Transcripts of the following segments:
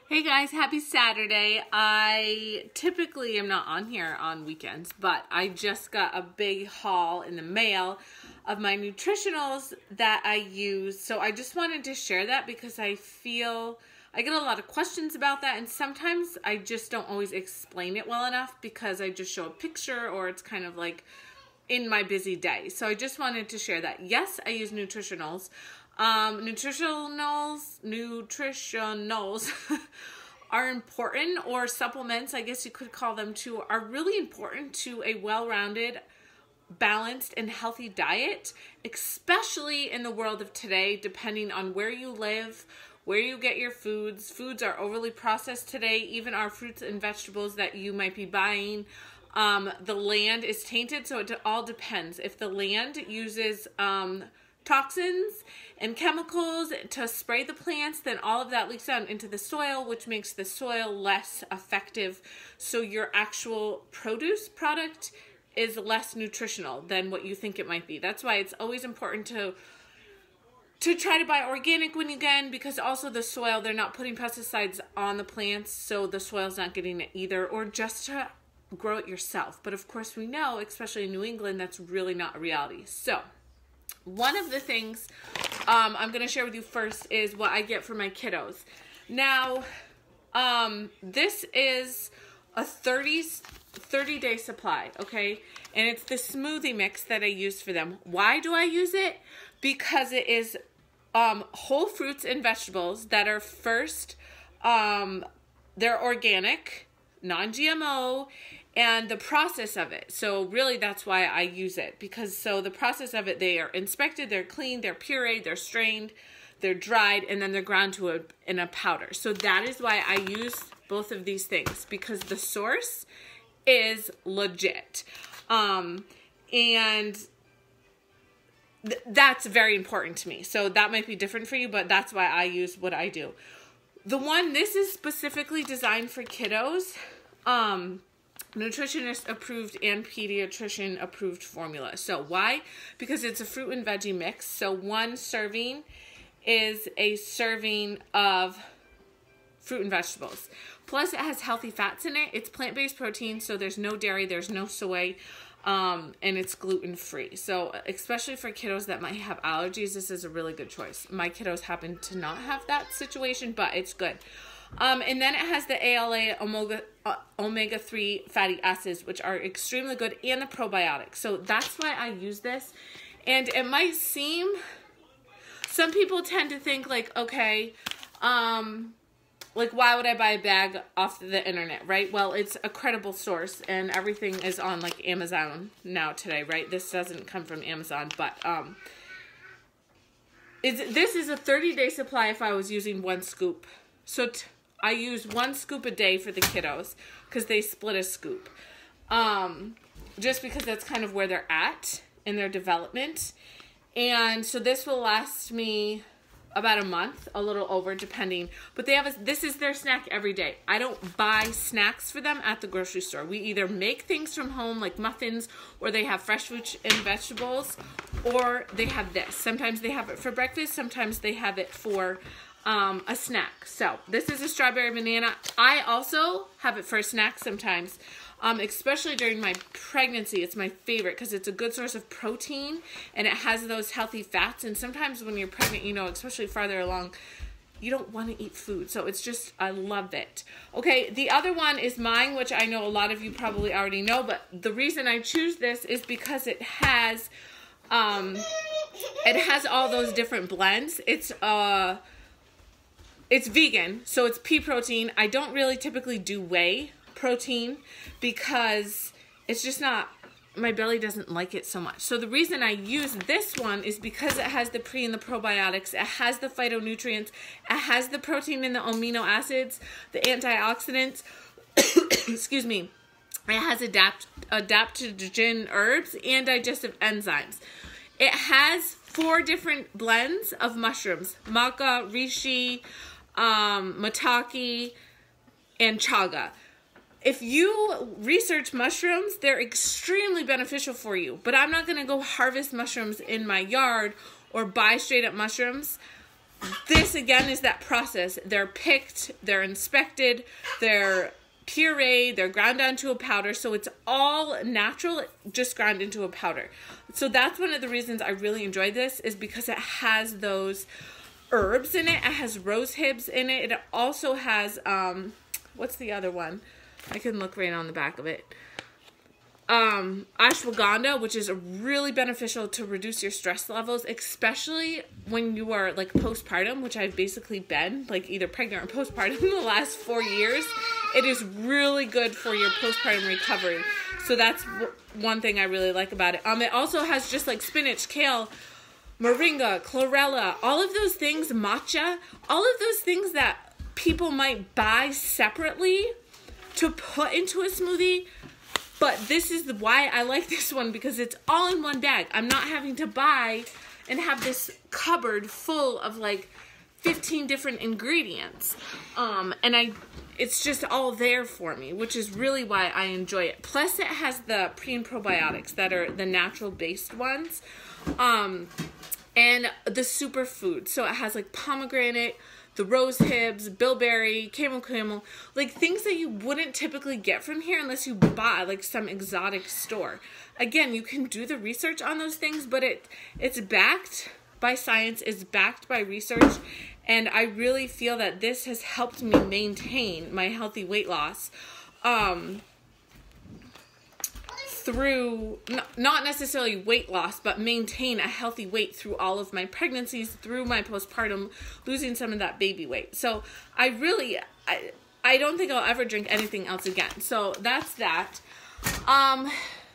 Hey guys, happy Saturday. I typically am not on here on weekends, but I just got a big haul in the mail of my nutritionals that I use. So I just wanted to share that because I feel I get a lot of questions about that, and sometimes I just don't always explain it well enough because I just show a picture or it's kind of like in my busy day. So I just wanted to share that. Yes, I use nutritionals. Nutritionals are important, or supplements, I guess you could call them too, are really important to a well-rounded, balanced, and healthy diet, especially in the world of today, depending on where you live, where you get your foods. Foods are overly processed today, even our fruits and vegetables that you might be buying. The land is tainted, so it all depends. If the land uses toxins and chemicals to spray the plants, then all of that leaks out into the soil, which makes the soil less effective. So your actual produce product is less nutritional than what you think it might be. That's why it's always important to try to buy organic when you can, because also the soil, they're not putting pesticides on the plants, so the soil's not getting it either, or just to grow it yourself. But of course we know, especially in New England, that's really not a reality. So one of the things I'm going to share with you first is what I get for my kiddos. Now, this is a 30-day supply, okay? And it's the smoothie mix that I use for them. Why do I use it? Because it is whole fruits and vegetables that are first, they're organic, non-GMO, and the process of it. So really that's why I use it, because so the process of it, they are inspected, they're cleaned, they're pureed, they're strained, they're dried, and then they're ground in a powder. So that is why I use both of these things, because the source is legit. And that's very important to me. So that might be different for you, but that's why I use what I do. This is specifically designed for kiddos. Nutritionist approved and pediatrician approved formula. So why? Because it's a fruit and veggie mix. So one serving is a serving of fruit and vegetables. Plus it has healthy fats in it. It's plant-based protein, so there's no dairy, there's no soy, and it's gluten-free. So especially for kiddos that might have allergies, this is a really good choice. My kiddos happen to not have that situation, but it's good. And then it has the ALA omega-3 fatty acids, which are extremely good, and the probiotics. So that's why I use this. And it might seem, some people tend to think like, okay, like why would I buy a bag off the internet, right? Well, it's a credible source, and everything is on like Amazon now today, right? This doesn't come from Amazon, but this is a 30-day supply if I was using one scoop. So I use one scoop a day for the kiddos because they split a scoop. Just because that's kind of where they're at in their development. And so this will last me about a month, a little over, depending. But this is their snack every day. I don't buy snacks for them at the grocery store. We either make things from home, like muffins, or they have fresh fruits and vegetables, or they have this. Sometimes they have it for breakfast. Sometimes they have it for a snack. So this is a strawberry banana. I also have it for a snack sometimes, especially during my pregnancy. It's my favorite because it's a good source of protein and it has those healthy fats. And sometimes when you're pregnant, you know, especially farther along, you don't want to eat food. So it's just, I love it. Okay, the other one is mine, which I know a lot of you probably already know, but the reason I choose this is because it has all those different blends. It's vegan, so it's pea protein. I don't really typically do whey protein because it's just not, my belly doesn't like it so much. So the reason I use this one is because it has the pre and the probiotics, it has the phytonutrients, it has the protein and the amino acids, the antioxidants, excuse me, it has adaptogen herbs and digestive enzymes. It has 4 different blends of mushrooms: maca, reishi, maitake, and chaga. If you research mushrooms, they're extremely beneficial for you. But I'm not going to go harvest mushrooms in my yard or buy straight up mushrooms this again is that process. They're picked, they're inspected, they're pureed, they're ground down to a powder, so it's all natural, just ground into a powder. So that's one of the reasons I really enjoy this, is because it has those herbs in it. It has rose hips in it. It also has what's the other one? I can look right on the back of it. Ashwagandha, which is really beneficial to reduce your stress levels, especially when you are like postpartum, which I've basically been like either pregnant or postpartum in the last 4 years. It is really good for your postpartum recovery. So that's one thing I really like about it. It also has just like spinach, kale, moringa, chlorella, all of those things, matcha, all of those things that people might buy separately to put into a smoothie. But this is why I like this one, because it's all in one bag. I'm not having to buy and have this cupboard full of like 15 different ingredients. It's just all there for me, which is really why I enjoy it. Plus it has the pre and probiotics that are the natural based ones. And the superfood. So it has like pomegranate, the rose hips, bilberry, camel, like things that you wouldn't typically get from here unless you buy like some exotic store. Again, you can do the research on those things, but it's backed by science, it's backed by research, and I really feel that this has helped me maintain my healthy weight loss through, not necessarily weight loss, but maintain a healthy weight through all of my pregnancies, through my postpartum, losing some of that baby weight. So I don't think I'll ever drink anything else again. So that's that.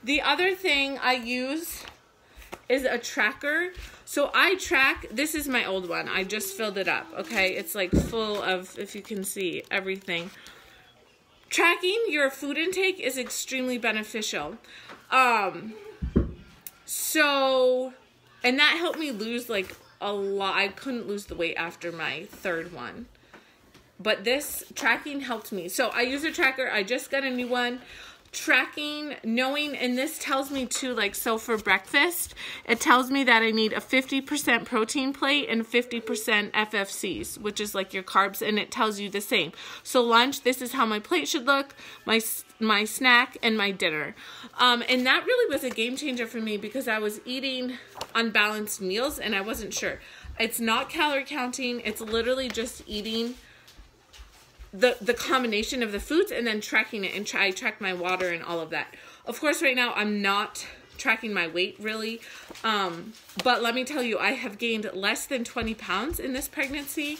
The other thing I use is a tracker. So I track, this is my old one. I just filled it up, okay? It's like full of, if you can see, everything. Tracking your food intake is extremely beneficial. And that helped me lose like a lot. I couldn't lose the weight after my third one. But this tracking helped me. So I use a tracker. I just got a new one. Tracking, knowing, and this tells me too, like, so for breakfast, it tells me that I need a 50% protein plate and 50% FFCs, which is like your carbs, and it tells you the same. So lunch, this is how my plate should look, my snack, and my dinner. And that really was a game changer for me because I was eating unbalanced meals and I wasn't sure. It's not calorie counting, it's literally just eating the combination of the foods and then tracking it, and I track my water and all of that. Of course, right now I'm not tracking my weight really, but let me tell you, I have gained less than 20 pounds in this pregnancy,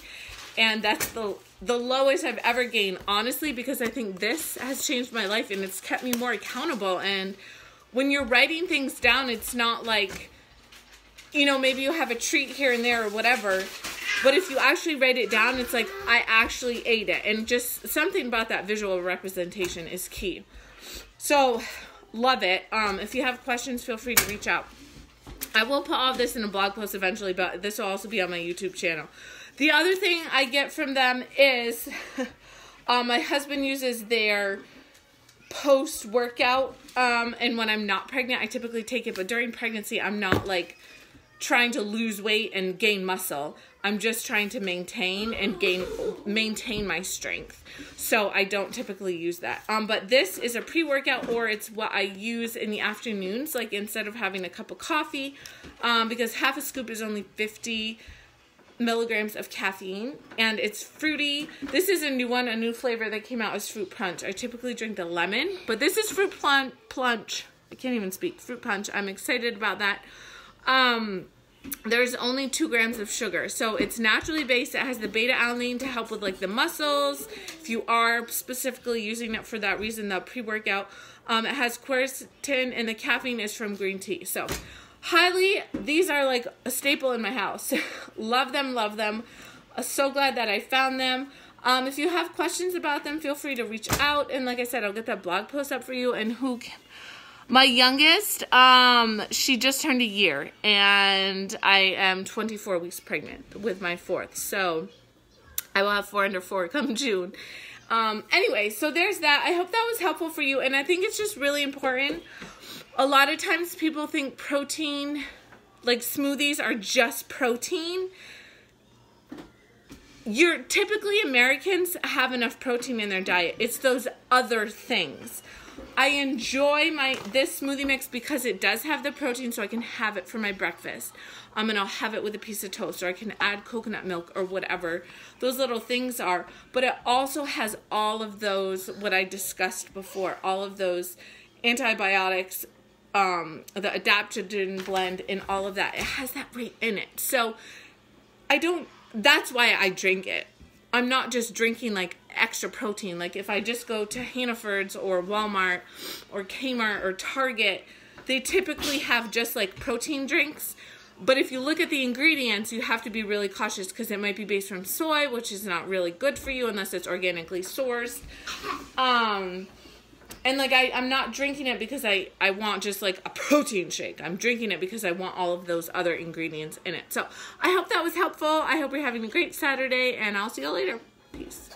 and that's the lowest I've ever gained, honestly, because I think this has changed my life and it's kept me more accountable. And when you're writing things down, it's not like, you know, maybe you have a treat here and there or whatever. But if you actually write it down, it's like, I actually ate it. And just something about that visual representation is key. So, love it. If you have questions, feel free to reach out. I will put all of this in a blog post eventually, but this will also be on my YouTube channel. The other thing I get from them is, my husband uses their post-workout, and when I'm not pregnant, I typically take it. But during pregnancy, I'm not like trying to lose weight and gain muscle. I'm just trying to maintain my strength. So I don't typically use that. But this is a pre-workout, or it's what I use in the afternoons, like instead of having a cup of coffee, because half a scoop is only 50 milligrams of caffeine, and it's fruity. This is a new one, a new flavor that came out is fruit punch. I typically drink the lemon, but this is fruit punch. I can't even speak. Fruit punch. I'm excited about that. There's only 2 grams of sugar, so it's naturally based. It has the beta-alanine to help with like the muscles, if you are specifically using it for that reason, the pre-workout. It has quercetin, and the caffeine is from green tea. So these are like a staple in my house. Love them, love them. So glad that I found them. If you have questions about them, feel free to reach out, and like I said, I'll get that blog post up for you. And my youngest, she just turned a year, and I am 24 weeks pregnant with my 4th. So I will have 4 under 4 come June. Anyway, so there's that. I hope that was helpful for you, and I think it's just really important. A lot of times people think protein, like smoothies are just protein. typically Americans have enough protein in their diet. It's those other things. I enjoy this smoothie mix because it does have the protein, so I can have it for my breakfast. And I'll have it with a piece of toast, or I can add coconut milk or whatever those little things are. But it also has all of those, what I discussed before, all of those antibiotics, the adaptogen blend, and all of that. It has that right in it. So that's why I drink it. I'm not just drinking like extra protein. Like if I just go to Hannaford's or Walmart or Kmart or Target, they typically have just like protein drinks. But if you look at the ingredients, you have to be really cautious because it might be based from soy, which is not really good for you unless it's organically sourced. And like I'm not drinking it because I want just like a protein shake. I'm drinking it because I want all of those other ingredients in it. So I hope that was helpful. I hope you're having a great Saturday, and I'll see you later. Peace.